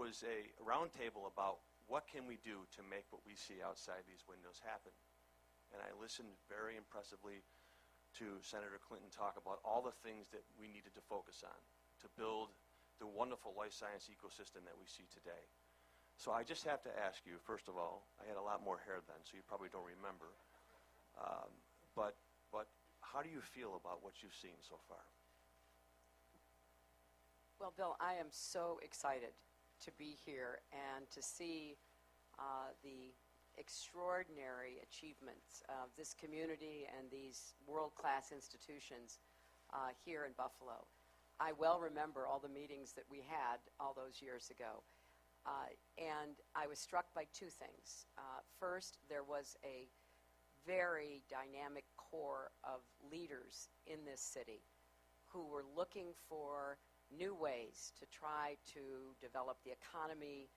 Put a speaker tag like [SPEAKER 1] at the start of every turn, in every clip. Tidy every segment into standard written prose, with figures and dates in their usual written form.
[SPEAKER 1] was a roundtable about what can we do to make what we see outside these windows happen. And I listened very impressively to Senator Clinton talk about all the things that we needed to focus on to build the wonderful life science ecosystem that we see today. So I just have to ask you, first of all, I had a lot more hair then, so you probably don't remember. But how do you feel about what you've seen so far?
[SPEAKER 2] Well, Bill, I am so excited to be here and to see the extraordinary achievements of this community and these world-class institutions here in Buffalo. I well remember all the meetings that we had all those years ago. And I was struck by two things. First, there was a very dynamic core of leaders in this city who were looking for new ways to try to develop the economy,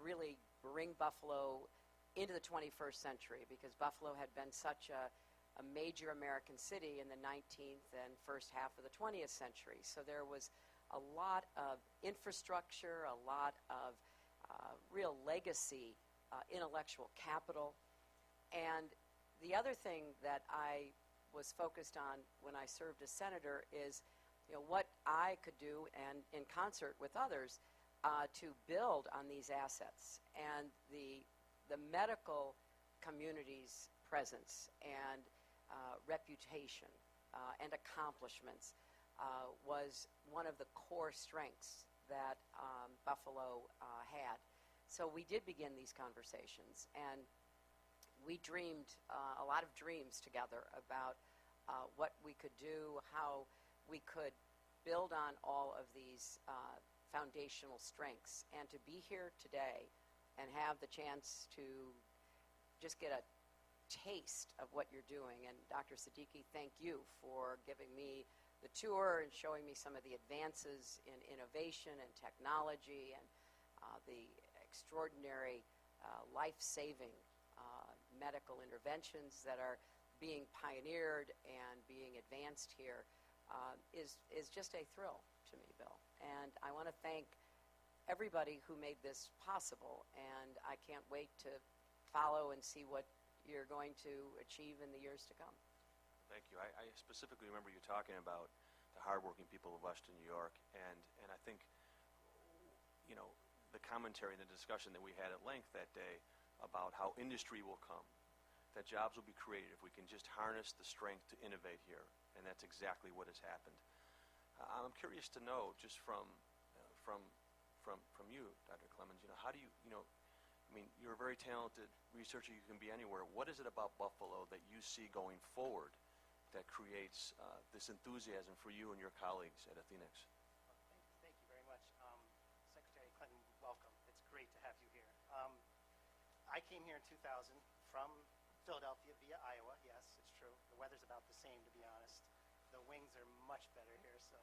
[SPEAKER 2] really bring Buffalo into the 21st century, because Buffalo had been such a major American city in the 19th and first half of the 20th century. So there was a lot of infrastructure, a lot of real legacy, intellectual capital. And the other thing that I was focused on when I served as senator is, what I could do, and in concert with others, to build on these assets. And the medical community's presence and reputation and accomplishments was one of the core strengths that Buffalo had. So we did begin these conversations, and we dreamed a lot of dreams together about what we could do, how we could build on all of these foundational strengths. And to be here today and have the chance to just get a taste of what you're doing. And Dr. Siddiqui, thank you for giving me the tour and showing me some of the advances in innovation and technology and the extraordinary life-saving medical interventions that are being pioneered and being advanced here is just a thrill to me, Bill. And I want to thank everybody who made this possible, and I can't wait to follow and see what you're going to achieve in the years to come.
[SPEAKER 1] Thank you. I specifically remember you talking about the hardworking people of Western New York, and I think, the commentary and the discussion that we had at length that day about how industry will come, that jobs will be created if we can just harness the strength to innovate here, and that's exactly what has happened. I'm curious to know, just from you, Dr. Clemens, how do you, you're a very talented researcher. You can be anywhere. What is it about Buffalo that you see going forward that creates this enthusiasm for you and your colleagues at Athenex?
[SPEAKER 3] Thank you very much. Secretary Clinton, welcome. It's great to have you here. I came here in 2000 from Philadelphia via Iowa. Yes, it's true. The weather's about the same, to be honest. The wings are much better here, so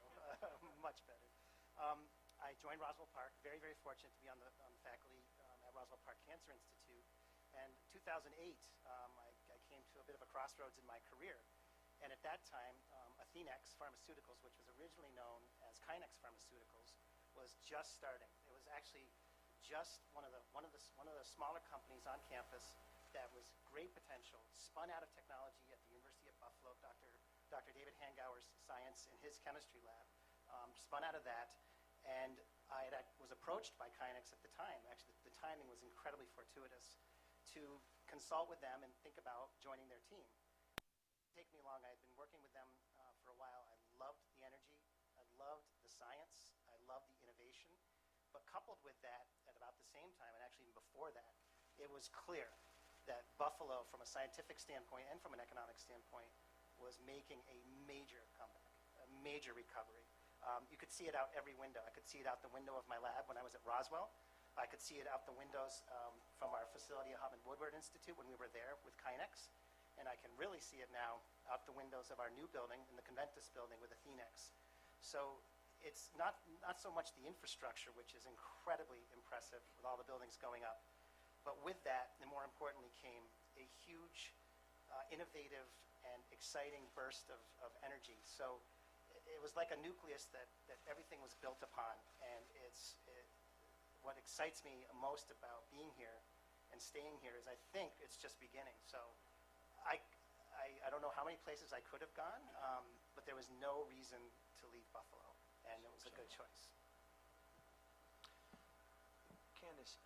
[SPEAKER 3] much better. I joined Roswell Park. Very, very fortunate to be on the faculty at Roswell Park Cancer Institute. And 2008, I came to a bit of a crossroads in my career. And at that time, Athenex Pharmaceuticals, which was originally known as Kinex Pharmaceuticals, was just starting. It was actually just one of the smaller companies on campus that was great potential, spun out of technology at the University of Buffalo. Dr. David Hangauer's science in his chemistry lab, spun out of that, and I was approached by Kinex at the time. Actually, the timing was incredibly fortuitous to consult with them and think about joining their team. It didn't take me long. I had been working with them for a while. I loved the energy. I loved the science. I loved the innovation. But coupled with that, at about the same time, and actually even before that, it was clear that Buffalo, from a scientific standpoint and from an economic standpoint, was making a major comeback, a major recovery. You could see it out every window. I could see it out the window of my lab when I was at Roswell. I could see it out the windows from our facility at Hopman Woodward Institute when we were there with Kinex. And I can really see it now out the windows of our new building, in the Conventus building with Athenex. So it's not so much the infrastructure, which is incredibly impressive with all the buildings going up, but with that, and more importantly, came a huge, innovative and exciting burst of energy. So it was like a nucleus that everything was built upon, and excites me most about being here and staying here is I think it's just beginning. So I don't know how many places I could have gone, but there was no reason to leave Buffalo, and it was a good choice.
[SPEAKER 1] Candace,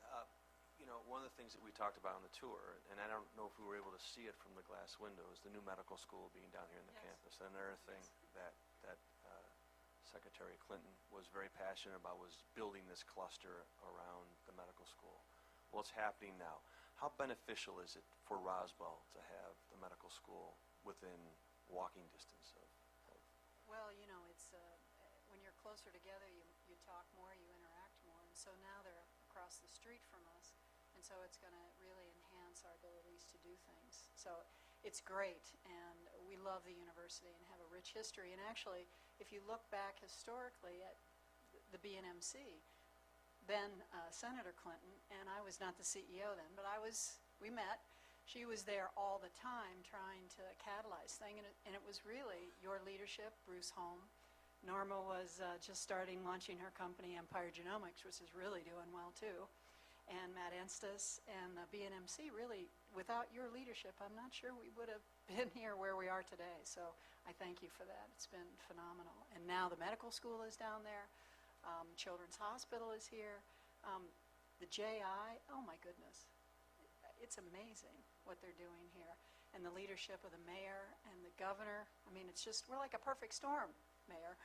[SPEAKER 1] one of the things that we talked about on the tour, and I don't know if we were able to see it from the glass windows, the new medical school being down here in the campus. And another thing that Secretary Clinton was very passionate about was building this cluster around the medical school. Well, it's happening now. How beneficial is it for Roswell to have the medical school within walking distance of
[SPEAKER 4] Well, it's when you're closer together, you talk more, you interact more, and so now they're across the street from us, and so it's going to really enhance our abilities to do things. So it's great, and we love the university and have a rich history. And actually, if you look back historically at the BNMC, then Senator Clinton, and I was not the CEO then, but we met. She was there all the time trying to catalyze things, and it was really your leadership, Bruce Holm. Norma was just launching her company, Empire Genomics, which is really doing well too. And Matt Enstas and the BNMC, really, without your leadership, I'm not sure we would have been here where we are today. So I thank you for that. It's been phenomenal. And now the medical school is down there. Children's Hospital is here. The JI, oh my goodness. It's amazing what they're doing here. And the leadership of the mayor and the governor. I mean, we're like a perfect storm, Mayor.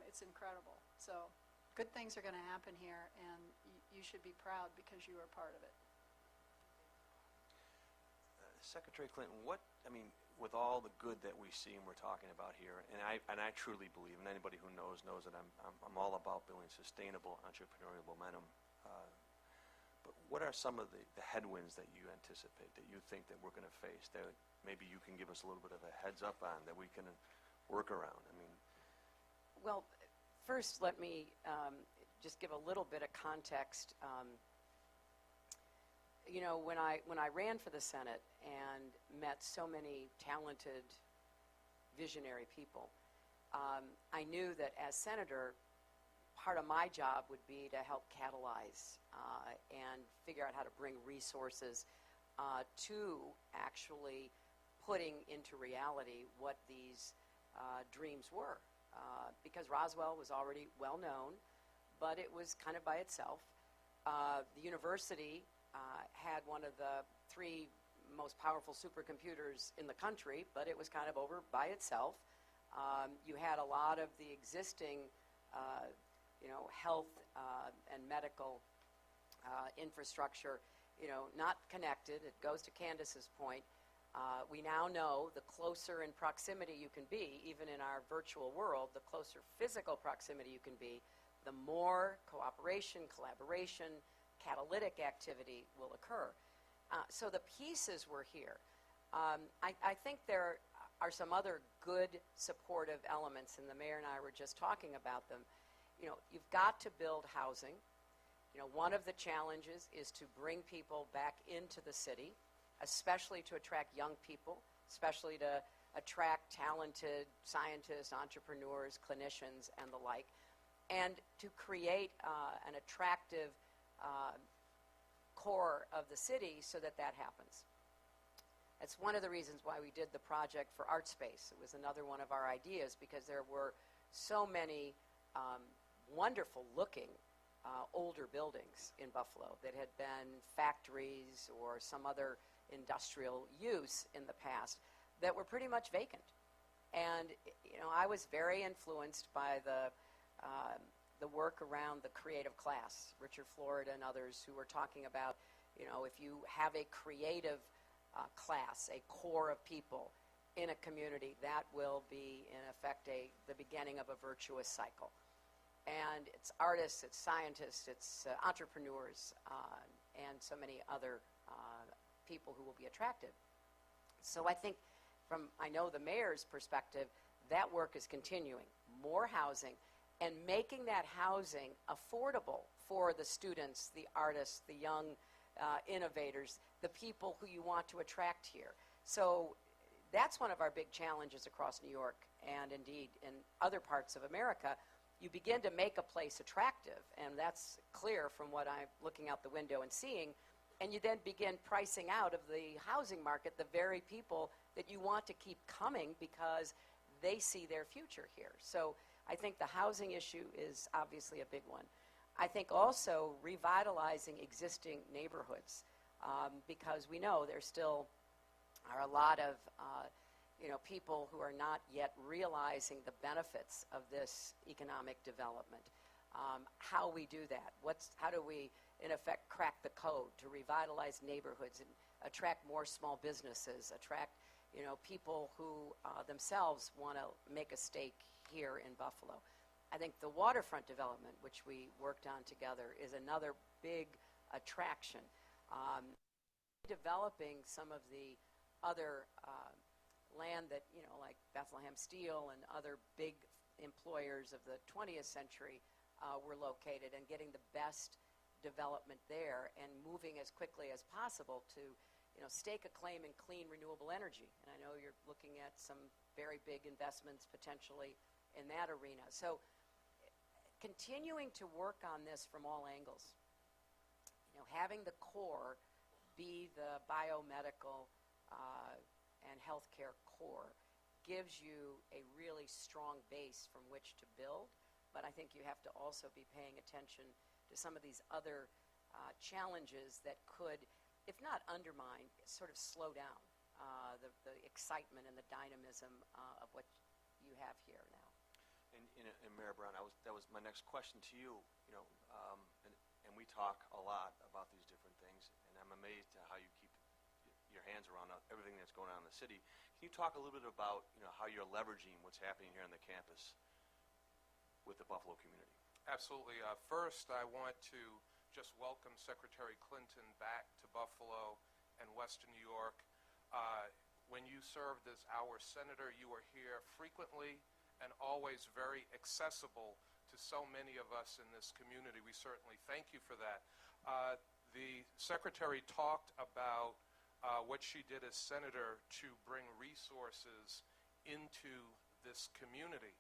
[SPEAKER 4] It's incredible. So good things are going to happen here, and you should be proud because you are part of it.
[SPEAKER 1] Secretary Clinton, with all the good that we see and we're talking about here, and I truly believe, and anybody who knows that I'm all about building sustainable entrepreneurial momentum. But what are some of the headwinds that you anticipate, that you think that we're going to face, that maybe you can give us a little bit of a heads up on, that we can work around?
[SPEAKER 2] Well, first let me just give a little bit of context. When I ran for the Senate and met so many talented, visionary people, I knew that as senator, part of my job would be to help catalyze and figure out how to bring resources to actually putting into reality what these dreams were. Because Roswell was already well known, but it was kind of by itself. The university had one of the 3 most powerful supercomputers in the country, but it was kind of over by itself. You had a lot of the existing health and medical infrastructure, not connected. It goes to Candace's point. We now know the closer in proximity you can be, even in our virtual world, the closer physical proximity you can be, the more cooperation, collaboration, catalytic activity will occur. So the pieces were here. I think there are some other good supportive elements, and the mayor and I were just talking about them. You've got to build housing. One of the challenges is to bring people back into the city, especially to attract young people, especially to attract talented scientists, entrepreneurs, clinicians, and the like, and to create an attractive core of the city so that happens. That's one of the reasons why we did the project for Art Space. It was another one of our ideas because there were so many wonderful-looking older buildings in Buffalo that had been factories or some other industrial use in the past that were pretty much vacant. And I was very influenced by the work around the creative class, Richard Florida and others who were talking about, if you have a creative class, a core of people in a community, that will be, in effect, the beginning of a virtuous cycle. And it's artists, it's scientists, it's entrepreneurs, and so many other people who will be attracted. So I think I know the mayor's perspective, that work is continuing. More housing, and making that housing affordable for the students, the artists, the young innovators, the people who you want to attract here. So that's one of our big challenges across New York and indeed in other parts of America, you begin to make a place attractive, and that's clear from what I'm looking out the window and seeing, and you then begin pricing out of the housing market the very people that you want to keep coming because they see their future here. So I think the housing issue is obviously a big one. I think also revitalizing existing neighborhoods, because we know there still are a lot of people who are not yet realizing the benefits of this economic development. How we do that? How do we, in effect, crack the code to revitalize neighborhoods and attract more small businesses, attract people who themselves want to make a stake here in Buffalo? I think the waterfront development, which we worked on together, is another big attraction. Developing some of the other land that, like Bethlehem Steel and other big employers of the 20th century were located, and getting the best development there and moving as quickly as possible to stake a claim in clean renewable energy. And I know you're looking at some very big investments potentially in that arena. So continuing to work on this from all angles, having the core be the biomedical and healthcare core gives you a really strong base from which to build. But I think you have to also be paying attention to some of these other challenges that could, if not undermine, sort of slow down the excitement and the dynamism of what you have here now.
[SPEAKER 1] And Mayor Brown, that was my next question to you. And we talk a lot about these different things, and I'm amazed at how you keep your hands around everything that's going on in the city. Can you talk a little bit about how you're leveraging what's happening here on the campus with the Buffalo community?
[SPEAKER 5] Absolutely. First, I want to just welcome Secretary Clinton back to Buffalo and Western New York. When you served as our senator, you were here frequently and always very accessible to so many of us in this community. We certainly thank you for that. The Secretary talked about what she did as senator to bring resources into this community.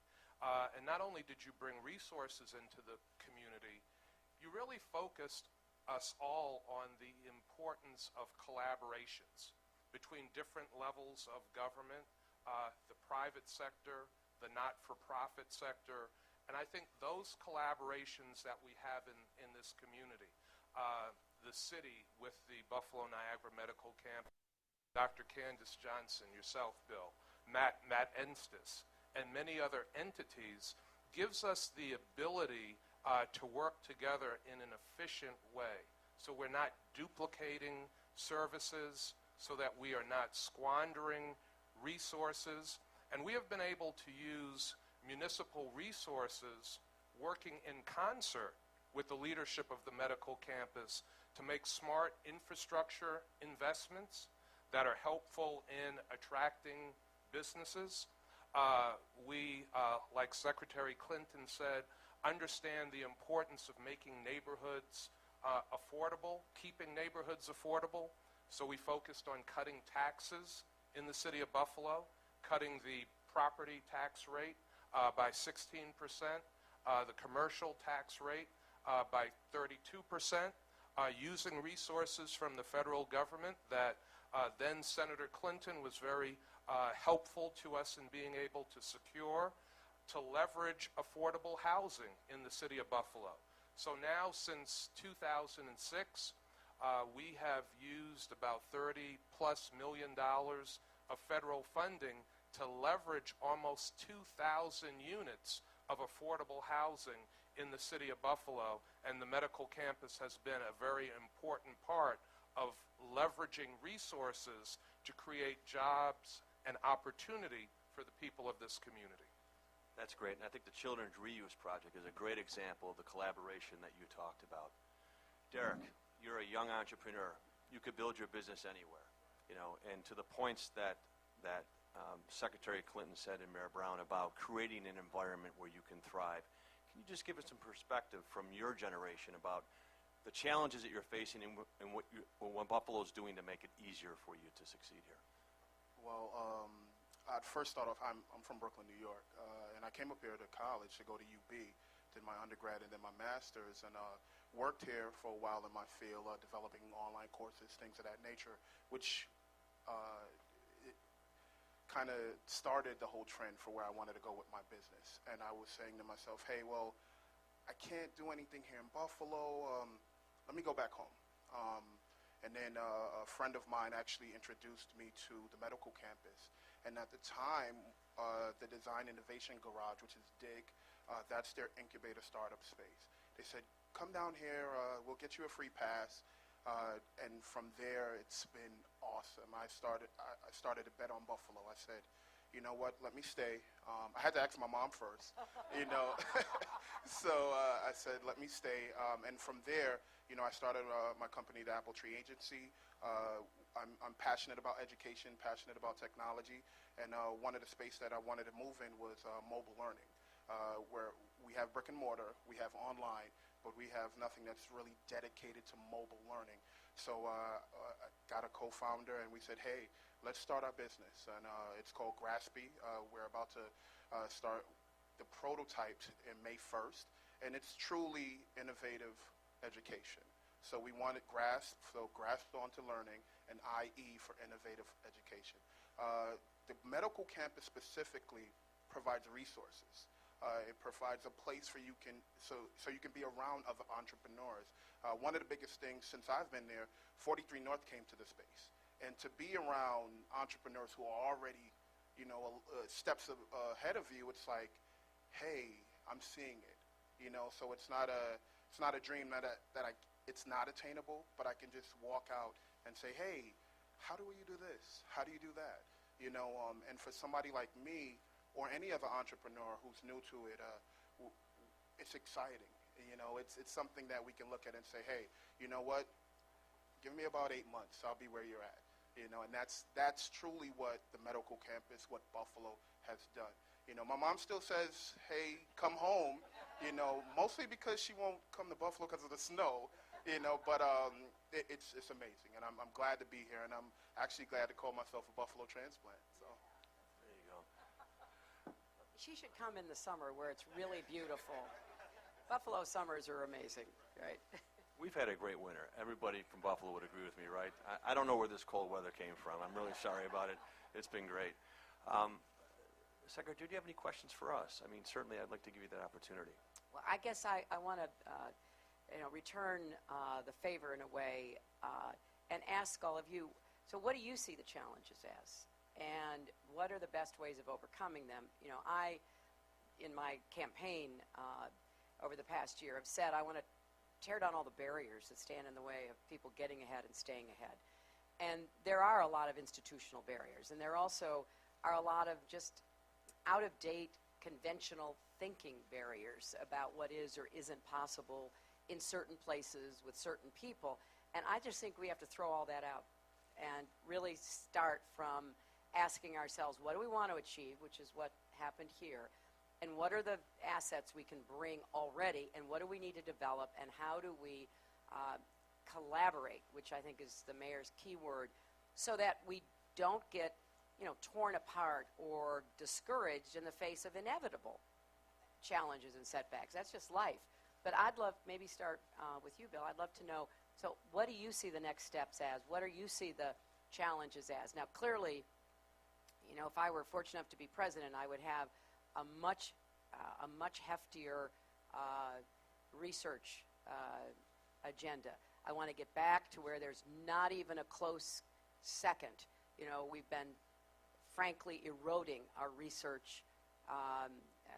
[SPEAKER 5] And not only did you bring resources into the community, you really focused us all on the importance of collaborations between different levels of government, the private sector, the not-for-profit sector. And I think those collaborations that we have in this community, the city with the Buffalo Niagara Medical Campus, Dr. Candace Johnson, yourself, Bill, Matt Enstis, and many other entities, gives us the ability to work together in an efficient way. So we're not duplicating services, so that we are not squandering resources. And we have been able to use municipal resources working in concert with the leadership of the medical campus to make smart infrastructure investments that are helpful in attracting businesses. We, like Secretary Clinton said, understand the importance of making neighborhoods affordable, keeping neighborhoods affordable. So we focused on cutting taxes in the city of Buffalo, cutting the property tax rate by 16%, the commercial tax rate by 32%, using resources from the federal government that then Senator Clinton was very helpful to us in being able to secure, to leverage affordable housing in the city of Buffalo. So now, since 2006, we have used about $30+ million of federal funding to leverage almost 2,000 units of affordable housing in the city of Buffalo, and the medical campus has been a very important part of leveraging resources to create jobs and opportunity for the people of this community.
[SPEAKER 1] That's great, and I think the Children's Reuse Project is a great example of the collaboration that you talked about. Derek, you're a young entrepreneur. You could build your business anywhere, and to the points that Secretary Clinton said and Mayor Brown about creating an environment where you can thrive. Can you just give us some perspective from your generation about the challenges that you're facing and what Buffalo's doing to make it easier for you to succeed here?
[SPEAKER 6] Well, I'd first start off, I'm from Brooklyn, New York, and I came up here to college to go to UB. did my undergrad and then my master's, and worked here for a while in my field, developing online courses, things of that nature, which kind of started the whole trend for where I wanted to go with my business. And I was saying to myself, hey, well, I can't do anything here in Buffalo. Let me go back home. And then a friend of mine actually introduced me to the medical campus. And at the time, the Design Innovation Garage, which is DIG, that's their incubator startup space. They said, come down here, we'll get you a free pass. And from there, it's been awesome. I started to bet on Buffalo. I said, you know what, let me stay. I had to ask my mom first, you know. So I said, let me stay. And from there, you know, I started my company, the Apple Tree Agency. I'm passionate about education, passionate about technology. And one of the space that I wanted to move in was mobile learning, where we have brick and mortar, we have online, but we have nothing that's really dedicated to mobile learning. So I got a co-founder, and we said, hey, let's start our business. And it's called Graspy. We're about to start the prototype in May 1st, and it's truly innovative education. So we wanted GRASP, so grasped onto learning, and IE for innovative education. The medical campus specifically provides resources. It provides a place for you so you can be around other entrepreneurs. One of the biggest things since I've been there, 43 North came to the space. And to be around entrepreneurs who are already, you know, steps ahead of you, it's like, hey, I'm seeing it. You know, so it's not a dream it's not attainable, but I can just walk out and say, hey, how do you do this? How do you do that? You know, and for somebody like me or any other entrepreneur who's new to it, it's exciting. You know, it's something that we can look at and say, hey, you know what? Give me about 8 months. I'll be where you're at. You know, and that's truly what the medical campus, what Buffalo has done. You know, my mom still says, hey, come home, you know, mostly because she won't come to Buffalo because of the snow, you know, but it's amazing. And I'm glad to be here, and I'm actually glad to call myself a Buffalo transplant. So.
[SPEAKER 1] There you go.
[SPEAKER 2] She should come in the summer where it's really beautiful. Buffalo summers are amazing, right?
[SPEAKER 1] We've had a great winter. Everybody from Buffalo would agree with me, right? I don't know where this cold weather came from. I'm really sorry about it. It's been great. Secretary, do you have any questions for us? I mean, certainly I'd like to give you that opportunity.
[SPEAKER 2] Well, I guess I want to return the favor in a way and ask all of you, so what do you see the challenges as? And what are the best ways of overcoming them? You know, in my campaign over the past year, have said I want to tear down all the barriers that stand in the way of people getting ahead and staying ahead. And there are a lot of institutional barriers, and there also are a lot of just out-of-date, conventional thinking barriers about what is or isn't possible in certain places with certain people. And I just think we have to throw all that out and really start from asking ourselves, what do we want to achieve, which is what happened here, and what are the assets we can bring already, and what do we need to develop, and how do we collaborate, which I think is the mayor's key word, so that we don't get torn apart or discouraged in the face of inevitable challenges and setbacks. That's just life. But I'd love, maybe start with you, Bill. I'd love to know, so what do you see the next steps as? What do you see the challenges as? Now, clearly, you know, if I were fortunate enough to be president, I would have a much heftier research agenda. I want to get back to where there's not even a close second. You know, we've been frankly eroding our research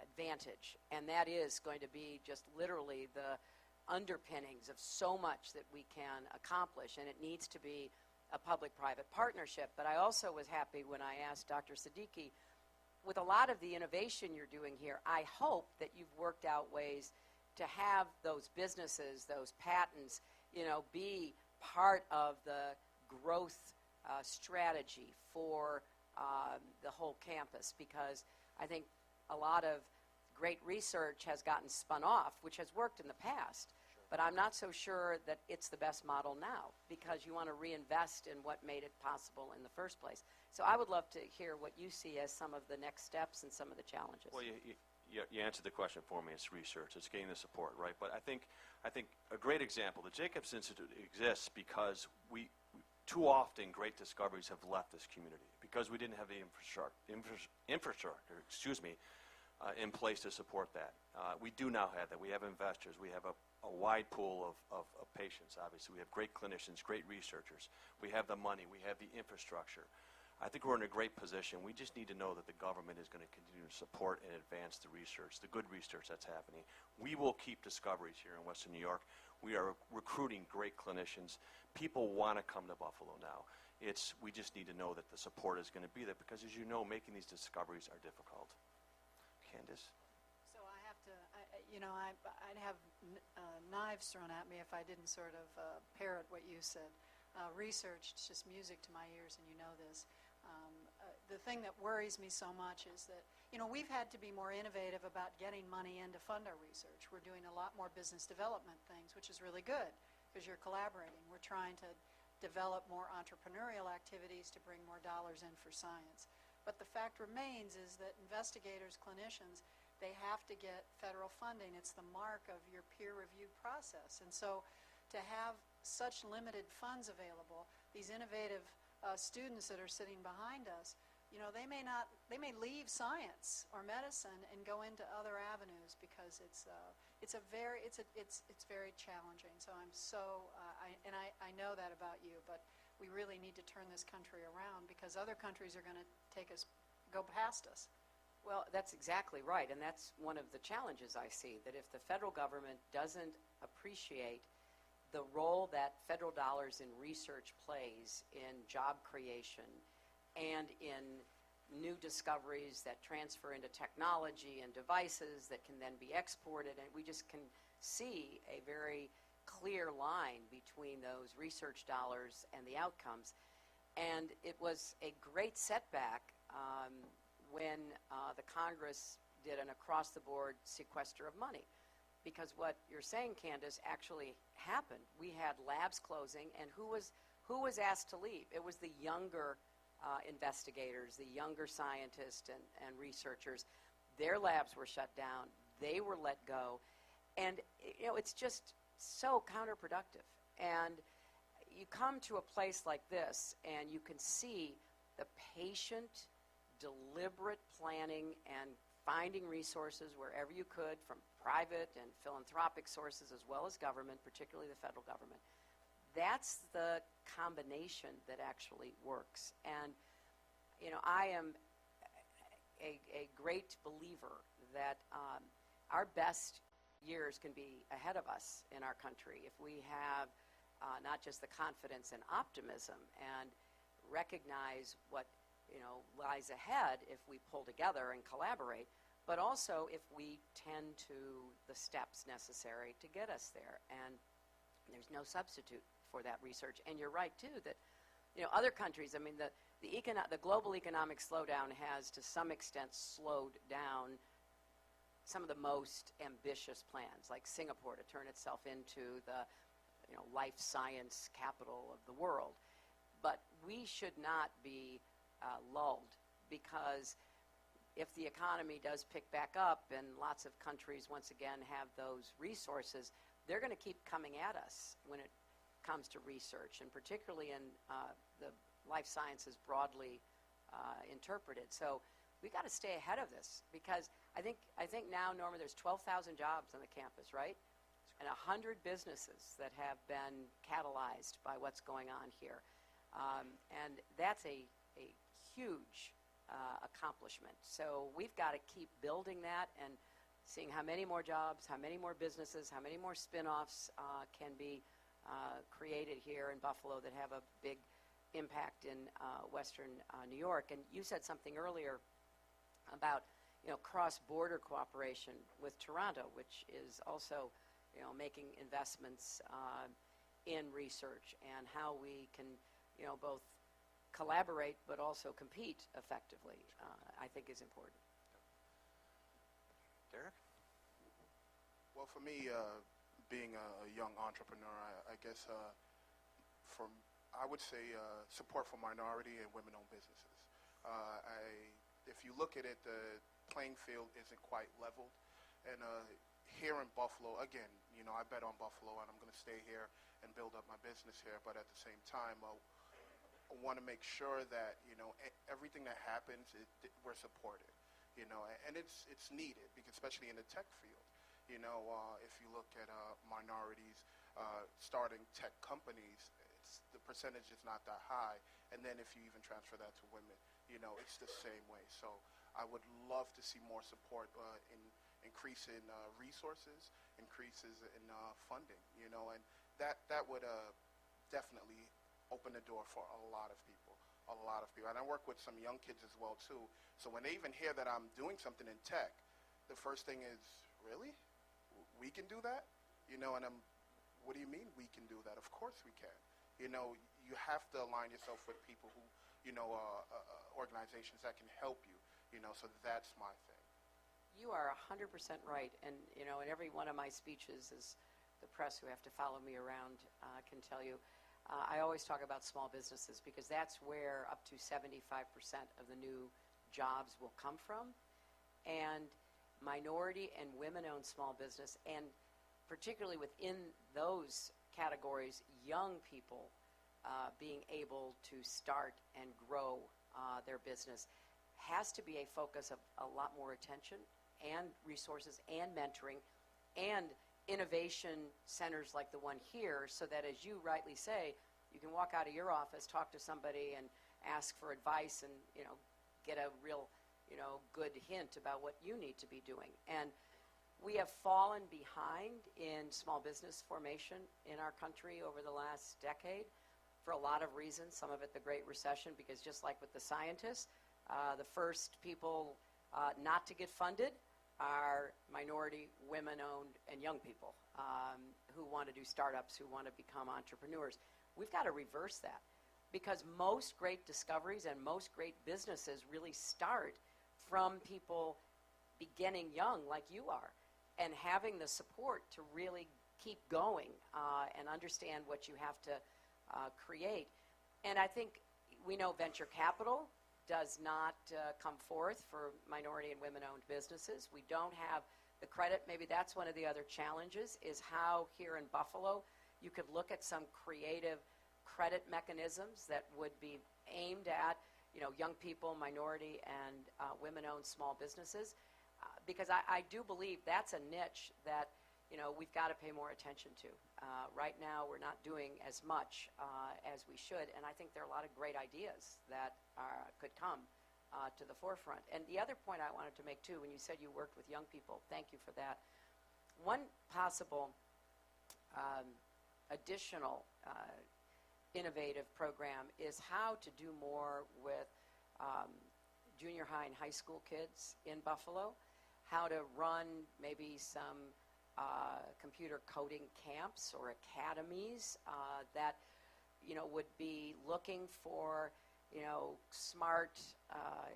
[SPEAKER 2] advantage, and that is going to be just literally the underpinnings of so much that we can accomplish, and it needs to be a public-private partnership. But I also was happy when I asked Dr. Siddiqui, with a lot of the innovation you're doing here, I hope that you've worked out ways to have those businesses, those patents, you know, be part of the growth strategy for the whole campus, because I think a lot of great research has gotten spun off, which has worked in the past. But I'm not so sure that it's the best model now, because you want to reinvest in what made it possible in the first place. So I would love to hear what you see as some of the next steps and some of the challenges.
[SPEAKER 1] Well, you answered the question for me. It's research. It's getting the support, right? But I think a great example, the Jacobs Institute exists because too often great discoveries have left this community because we didn't have the infrastructure, in place to support that. We do now have that. We have investors. We have a wide pool of patients, obviously. We have great clinicians, great researchers. We have the money. We have the infrastructure. I think we're in a great position. We just need to know that the government is going to continue to support and advance the research, the good research that's happening. We will keep discoveries here in Western New York. We are recruiting great clinicians. People want to come to Buffalo now. We just need to know that the support is going to be there because, as you know, making these discoveries are difficult. Candace?
[SPEAKER 4] So I have to, I'd have knives thrown at me if I didn't sort of parrot what you said. Research, it's just music to my ears, and you know this. The thing that worries me so much is that, we've had to be more innovative about getting money in to fund our research. We're doing a lot more business development things, which is really good because you're collaborating. We're trying to develop more entrepreneurial activities to bring more dollars in for science. But the fact remains is that investigators, clinicians, they have to get federal funding. It's the mark of your peer-reviewed process. And so to have such limited funds available, these innovative students that are sitting behind us, they may leave science or medicine and go into other avenues because it's very challenging. So I know that about you, but we really need to turn this country around because other countries are going to go past us.
[SPEAKER 2] Well, that's exactly right, and that's one of the challenges I see, that if the federal government doesn't appreciate the role that federal dollars in research plays in job creation and in new discoveries that transfer into technology and devices that can then be exported, and we just can see a very clear line between those research dollars and the outcomes. And it was a great setback when the Congress did an across-the-board sequester of money. Because what you're saying, Candace, actually happened. We had labs closing, and who was asked to leave? It was the younger investigators, the younger scientists and researchers. Their labs were shut down. They were let go. And, it's just so counterproductive. And you come to a place like this, and you can see the patient, deliberate planning and finding resources wherever you could from private and philanthropic sources as well as government, particularly the federal government. That's the combination that actually works. And, I am a great believer that our best years can be ahead of us in our country if we have not just the confidence and optimism and recognize what lies ahead if we pull together and collaborate, but also if we tend to the steps necessary to get us there. And there's no substitute for that research. And you're right, too, that other countries, the global economic slowdown has to some extent slowed down some of the most ambitious plans, like Singapore to turn itself into the life science capital of the world. But we should not be lulled, because if the economy does pick back up and lots of countries once again have those resources, they're going to keep coming at us when it comes to research, and particularly in the life sciences broadly interpreted. So we've got to stay ahead of this, because I think now, Norma, there's 12,000 jobs on the campus, right? And 100 businesses that have been catalyzed by what's going on here. And that's a huge accomplishment. So we've got to keep building that and seeing how many more jobs, how many more businesses, how many more spin-offs can be created here in Buffalo that have a big impact in Western New York. And you said something earlier about cross-border cooperation with Toronto, which is also making investments in research, and how we can both collaborate but also compete effectively, I think is important.
[SPEAKER 1] Derek?
[SPEAKER 6] Well, for me, being a young entrepreneur, I guess I would say support for minority and women-owned businesses. If you look at it, playing field isn't quite leveled. And here in Buffalo, again, I bet on Buffalo, and I'm going to stay here and build up my business here. But at the same time, I want to make sure that everything that happens, we're supported. And it's needed, because especially in the tech field. If you look at minorities starting tech companies, the percentage is not that high. And then if you even transfer that to women, it's the same way. So I would love to see more support in increase in resources, increases in funding, and that would definitely open the door for a lot of people. And I work with some young kids as well, too. So when they even hear that I'm doing something in tech, the first thing is, really? We can do that? And what do you mean we can do that? Of course we can. You have to align yourself with people who, organizations that can help you, so that's my thing.
[SPEAKER 2] You are 100% right, and in every one of my speeches, as the press who have to follow me around can tell you, I always talk about small businesses, because that's where up to 75% of the new jobs will come from, and minority and women-owned small business, and particularly within those categories, young people being able to start and grow their business has to be a focus of a lot more attention and resources and mentoring and innovation centers like the one here, so that, as you rightly say, you can walk out of your office, talk to somebody, and ask for advice, and get a real good hint about what you need to be doing. And we have fallen behind in small business formation in our country over the last decade for a lot of reasons. Some of it the Great Recession, because just like with the scientists, the first people not to get funded are minority, women-owned, and young people who want to do startups, who want to become entrepreneurs. We've got to reverse that, because most great discoveries and most great businesses really start from people beginning young like you are, and having the support to really keep going and understand what you have to create. And I think we know venture capital does not come forth for minority and women-owned businesses. We don't have the credit. Maybe that's one of the other challenges, is how here in Buffalo you could look at some creative credit mechanisms that would be aimed at young people, minority, and women-owned small businesses, because I do believe that's a niche that we've got to pay more attention to. Right now, we're not doing as much as we should, and I think there are a lot of great ideas that could come to the forefront. And the other point I wanted to make, too, when you said you worked with young people, thank you for that. One possible additional innovative program is how to do more with junior high and high school kids in Buffalo, how to run maybe some computer coding camps or academies that would be looking for smart,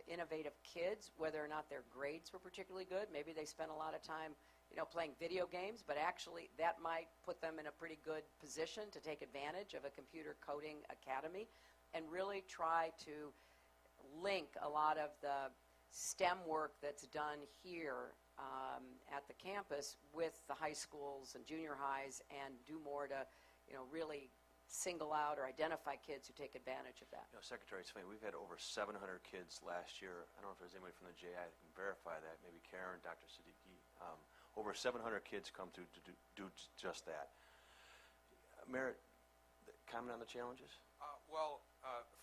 [SPEAKER 2] innovative kids, whether or not their grades were particularly good. Maybe they spent a lot of time playing video games, but actually that might put them in a pretty good position to take advantage of a computer coding academy, and really try to link a lot of the STEM work that's done here at the campus with the high schools and junior highs, and do more to really single out or identify kids who take advantage of that.
[SPEAKER 1] Secretary, it's funny, we've had over 700 kids last year. I don't know if there's anybody from the JI that can verify that, maybe Karen, Dr. Siddiqui. Over 700 kids come through to do just that. Merritt, comment on the challenges?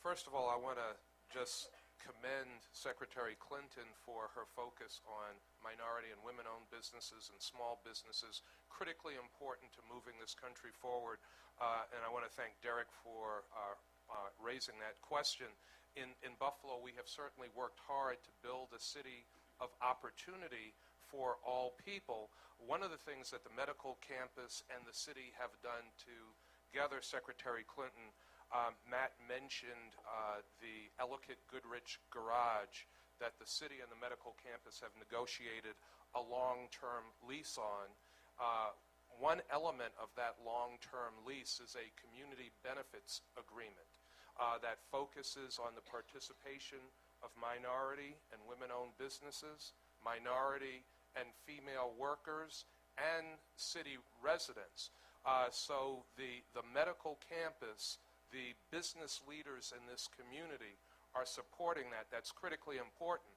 [SPEAKER 5] First of all, I want to just commend Secretary Clinton for her focus on minority and women-owned businesses and small businesses, critically important to moving this country forward. And I want to thank Derek for raising that question. In Buffalo, we have certainly worked hard to build a city of opportunity for all people. One of the things that the medical campus and the city have done together, Secretary Clinton, Matt mentioned the Ellicott Goodrich garage that the city and the medical campus have negotiated a long-term lease on. One element of that long-term lease is a community benefits agreement that focuses on the participation of minority and women-owned businesses, minority and female workers, and city residents. So the medical campus, the business leaders in this community are supporting that. That's critically important.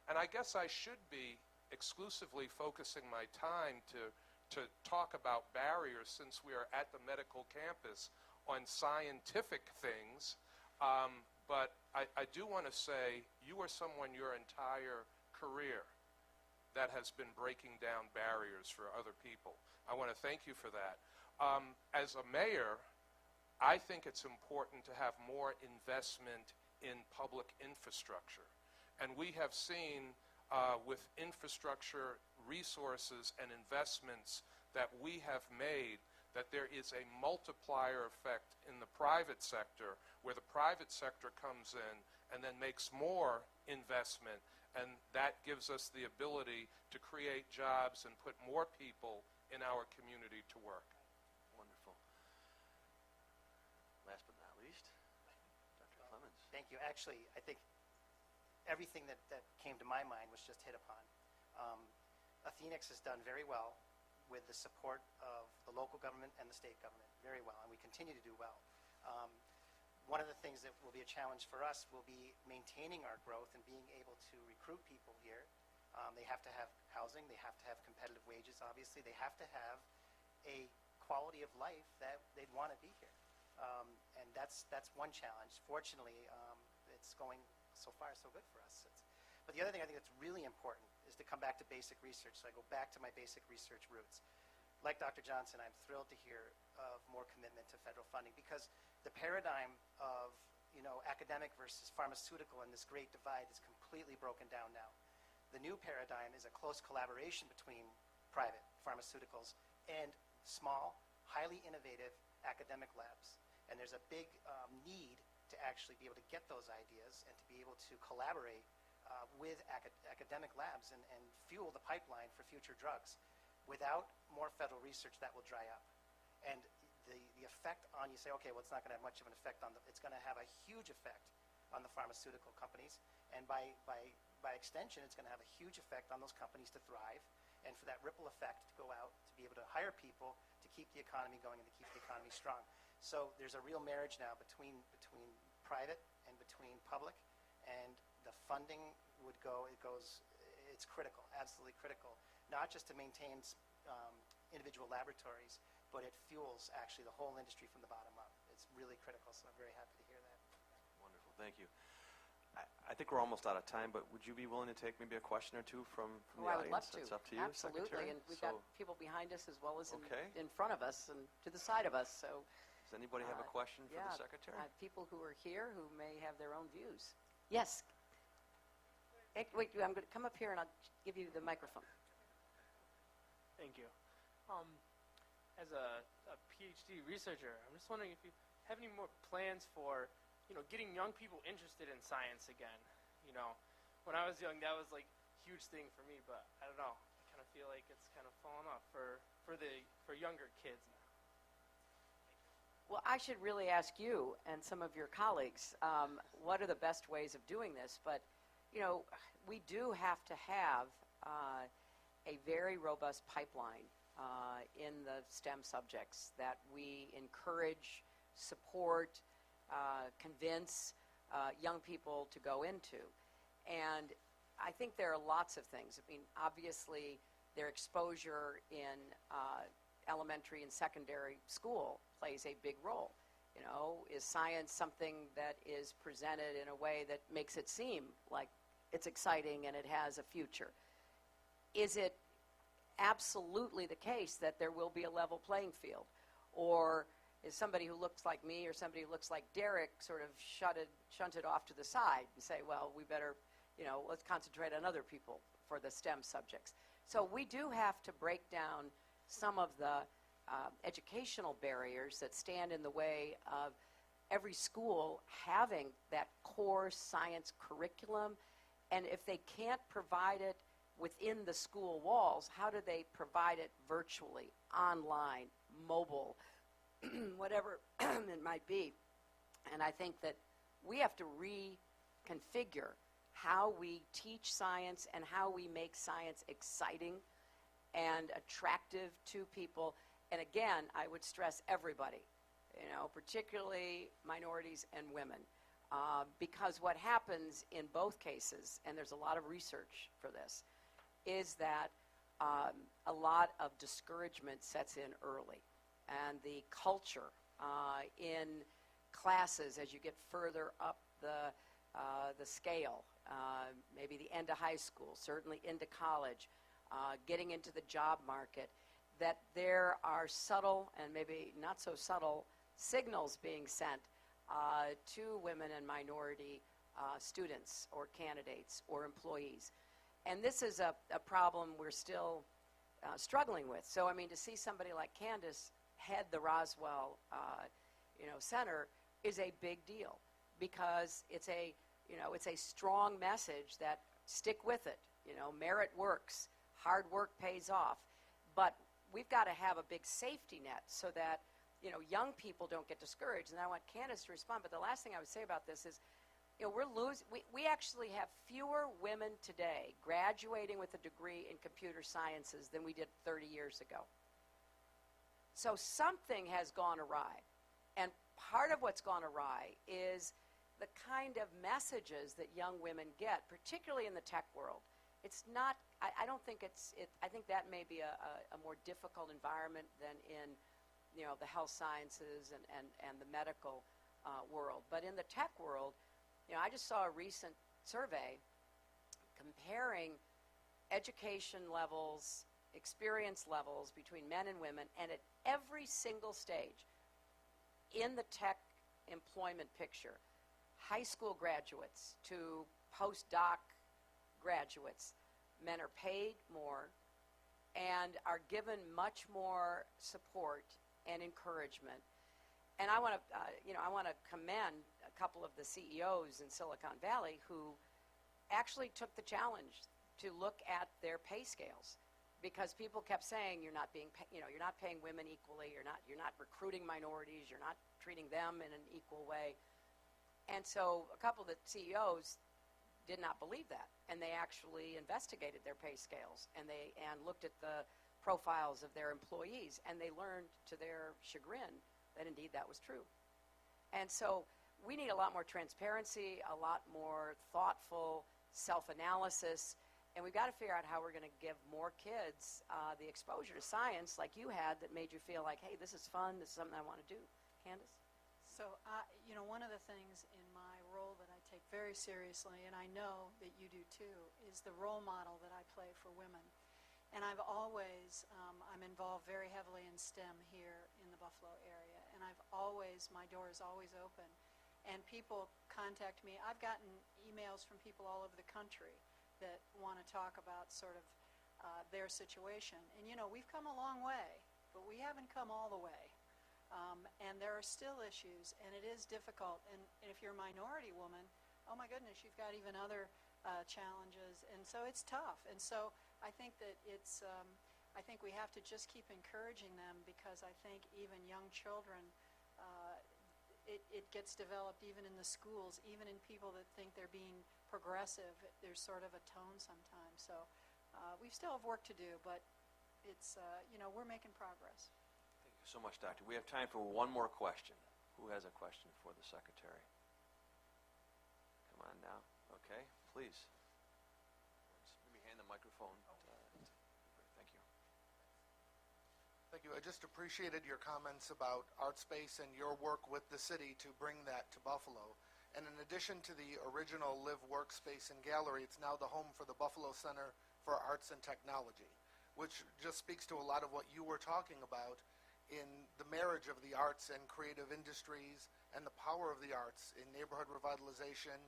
[SPEAKER 5] And I guess I should be exclusively focusing my time to talk about barriers, since we are at the medical campus, on scientific things. But I do want to say, you are someone your entire career that has been breaking down barriers for other people. I want to thank you for that. As a mayor, I think it's important to have more investment in public infrastructure. And we have seen with infrastructure resources and investments that we have made, that there is a multiplier effect in the private sector, where the private sector comes in and then makes more investment, and that gives us the ability to create jobs and put more people in our community to work.
[SPEAKER 1] Wonderful. Last but not least, Dr. Clemens.
[SPEAKER 3] Thank you. Actually, I think everything that came to my mind was just hit upon. Phoenix has done very well with the support of the local government and the state government, very well, and we continue to do well. One of the things that will be a challenge for us will be maintaining our growth and being able to recruit people here. They have to have housing, they have to have competitive wages, obviously, they have to have a quality of life that they'd want to be here. And that's one challenge. Fortunately, it's going so far so good for us. But the other thing I think that's really important is to come back to basic research. So I go back to my basic research roots. Like Dr. Johnson, I'm thrilled to hear of more commitment to federal funding, because the paradigm of academic versus pharmaceutical and this great divide is completely broken down now. The new paradigm is a close collaboration between private pharmaceuticals and small, highly innovative academic labs. And there's a big need to actually be able to get those ideas and to be able to collaborate with academic labs and fuel the pipeline for future drugs. Without more federal research, that will dry up. And the effect on, you say, okay, well, it's not going to have much of an effect on it's going to have a huge effect on the pharmaceutical companies. And by extension, it's going to have a huge effect on those companies to thrive, and for that ripple effect to go out, to be able to hire people, to keep the economy going, and to keep the economy strong. So there's a real marriage now between private and between public, and the funding it's critical, absolutely critical, not just to maintain individual laboratories, but it fuels actually the whole industry from the bottom up. It's really critical, so I'm very happy to hear that.
[SPEAKER 1] Wonderful, thank you. I think we're almost out of time, but would you be willing to take maybe a question or two from the
[SPEAKER 2] I
[SPEAKER 1] audience?
[SPEAKER 2] would love to.
[SPEAKER 1] It's up to you,
[SPEAKER 2] Absolutely,
[SPEAKER 1] Secretary.
[SPEAKER 2] and we've got people behind us as well as
[SPEAKER 1] Okay.
[SPEAKER 2] in front of us and to the side of us. So,
[SPEAKER 1] Does anybody have a question for
[SPEAKER 2] yeah,
[SPEAKER 1] the Secretary?
[SPEAKER 2] people who are here who may have their own views. Yes. Wait, I'm going to come up here and I'll give you the microphone.
[SPEAKER 7] Thank you. As a PhD researcher, I'm just wondering if you have any more plans for, getting young people interested in science again. When I was young, that was like a huge thing for me, but I don't know. I kind of feel like it's kind of fallen off for younger kids now.
[SPEAKER 2] Well, I should really ask you and some of your colleagues, what are the best ways of doing this? But, we do have to have a very robust pipeline in the STEM subjects that we encourage, support, convince young people to go into. And I think there are lots of things. I mean, obviously, their exposure in elementary and secondary school plays a big role. Is science something that is presented in a way that makes it seem like it's exciting and it has a future? Is it absolutely the case that there will be a level playing field? Or is somebody who looks like me or somebody who looks like Derek sort of shunted off to the side and say, well, we better, let's concentrate on other people for the STEM subjects? So we do have to break down some of the educational barriers that stand in the way of every school having that core science curriculum. And if they can't provide it within the school walls, how do they provide it virtually, online, mobile, whatever it might be? And I think that we have to reconfigure how we teach science and how we make science exciting and attractive to people. And again, I would stress everybody, particularly minorities and women, because what happens in both cases, and there's a lot of research for this, is that a lot of discouragement sets in early. And the culture in classes as you get further up the scale, maybe the end of high school, certainly into college, getting into the job market, that there are subtle and maybe not so subtle signals being sent to women and minority students or candidates or employees. And this is a problem we're still struggling with. So, I mean, to see somebody like Candace head the Roswell Center is a big deal, because it's a strong message that stick with it. Merit works, hard work pays off, but we've got to have a big safety net so that young people don't get discouraged. And I want Candace to respond. But the last thing I would say about this is, we actually have fewer women today graduating with a degree in computer sciences than we did 30 years ago. So something has gone awry. And part of what's gone awry is the kind of messages that young women get, particularly in the tech world. It's not, I don't think I think that may be a more difficult environment than in, the health sciences and the medical world. But in the tech world, I just saw a recent survey comparing education levels, experience levels between men and women, and at every single stage in the tech employment picture, high school graduates to postdoc graduates, men are paid more and are given much more support and encouragement. And I want to commend a couple of the CEOs in Silicon Valley who actually took the challenge to look at their pay scales, because people kept saying you're not paying women equally, you're not recruiting minorities, you're not treating them in an equal way. And so a couple of the CEOs did not believe that, and they actually investigated their pay scales and looked at the profiles of their employees, and they learned to their chagrin that indeed that was true. And so we need a lot more transparency, a lot more thoughtful self-analysis, and we've got to figure out how we're going to give more kids the exposure to science like you had that made you feel like, hey, this is fun, this is something I want to do. Candace?
[SPEAKER 4] So, one of the things in my role that I take very seriously, and I know that you do too, is the role model that I play for women. And I've always, I'm involved very heavily in STEM here in the Buffalo area, and my door is always open. And people contact me. I've gotten emails from people all over the country that want to talk about sort of their situation. And we've come a long way, but we haven't come all the way. And there are still issues, and it is difficult. And if you're a minority woman, oh my goodness, you've got even other challenges. And so it's tough. And so I think that I think we have to just keep encouraging them, because I think even young children, it gets developed even in the schools, even in people that think they're being progressive. There's sort of a tone sometimes. So we still have work to do, but it's, we're making progress.
[SPEAKER 1] Thank you so much, Doctor. We have time for one more question. Who has a question for the Secretary? Come on now. Okay, please. Maybe hand the microphone. Thank you.
[SPEAKER 8] Thank you. I just appreciated your comments about ArtSpace and your work with the city to bring that to Buffalo. And in addition to the original Live Workspace and Gallery, it's now the home for the Buffalo Center for Arts and Technology, which just speaks to a lot of what you were talking about in the marriage of the arts and creative industries and the power of the arts in neighborhood revitalization,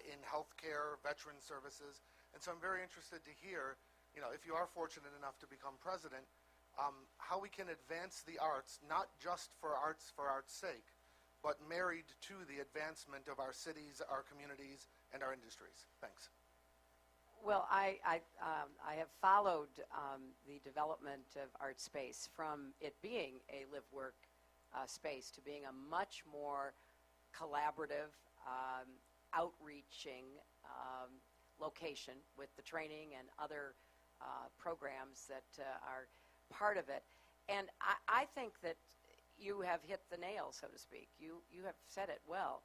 [SPEAKER 8] in healthcare, veteran services. And so I'm very interested to hear, if you are fortunate enough to become president, how we can advance the arts, not just for art's sake, but married to the advancement of our cities, our communities, and our industries. Thanks.
[SPEAKER 2] Well, I have followed the development of ArtSpace from it being a live-work space to being a much more collaborative, outreaching, location with the training and other programs that are part of it. And I think that you have hit the nail, so to speak. You have said it well.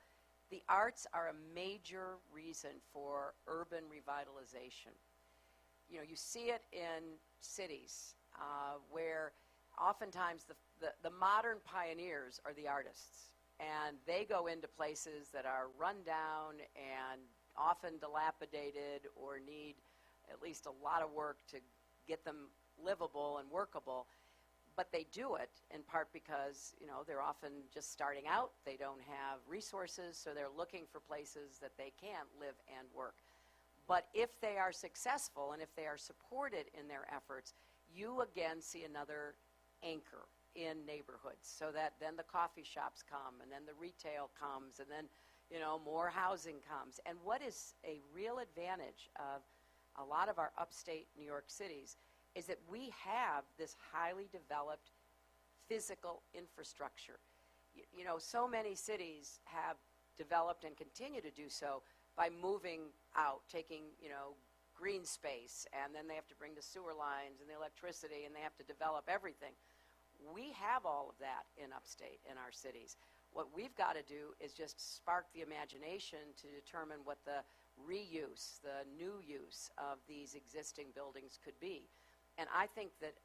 [SPEAKER 2] The arts are a major reason for urban revitalization. You know, you see it in cities where oftentimes the modern pioneers are the artists, and they go into places that are run down and often dilapidated or need at least a lot of work to get them livable and workable. But they do it in part because, you know, they're often just starting out. They don't have resources, so they're looking for places that they can live and work. But if they are successful and if they are supported in their efforts, you again see another anchor in neighborhoods, so that then the coffee shops come, and then the retail comes, and then, you know, more housing comes. And what is a real advantage of a lot of our upstate New York cities is that we have this highly developed physical infrastructure. You know, so many cities have developed and continue to do so by moving out, taking, you know, green space, and then they have to bring the sewer lines and the electricity, and they have to develop everything. We have all of that in upstate, in our cities. What we've got to do is just spark the imagination to determine what the reuse, the new use of these existing buildings could be. And I think that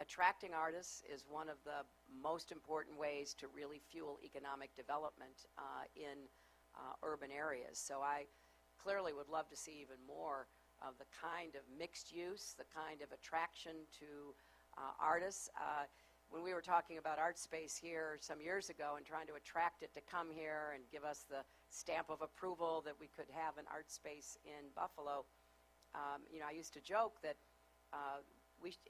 [SPEAKER 2] attracting artists is one of the most important ways to really fuel economic development in urban areas. So I clearly would love to see even more of the kind of mixed use, the kind of attraction to artists. When we were talking about art space here some years ago and trying to attract it to come here and give us the stamp of approval that we could have an art space in Buffalo, you know, I used to joke that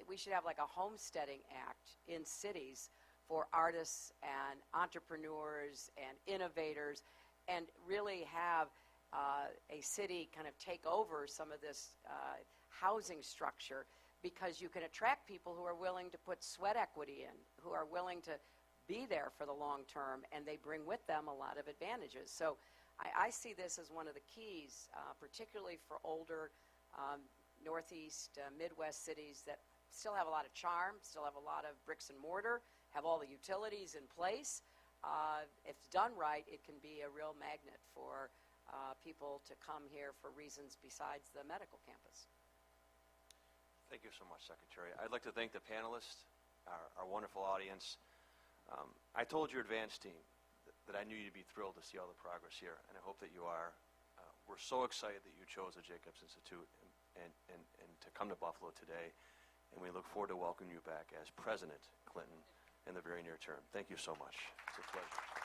[SPEAKER 2] we should have like a homesteading act in cities for artists and entrepreneurs and innovators, and really have a city kind of take over some of this housing structure, because you can attract people who are willing to put sweat equity in, who are willing to be there for the long term, and they bring with them a lot of advantages. So I see this as one of the keys, particularly for older Northeast, Midwest cities that still have a lot of charm, still have a lot of bricks and mortar, have all the utilities in place. If done right, it can be a real magnet for people to come here for reasons besides the medical campus.
[SPEAKER 1] Thank you so much, Secretary. I'd like to thank the panelists, our wonderful audience. I told your advance team that I knew you'd be thrilled to see all the progress here, and I hope that you are. We're so excited that you chose the Jacobs Institute and to come to Buffalo today, and we look forward to welcoming you back as President Clinton in the very near term. Thank you so much. It's a pleasure.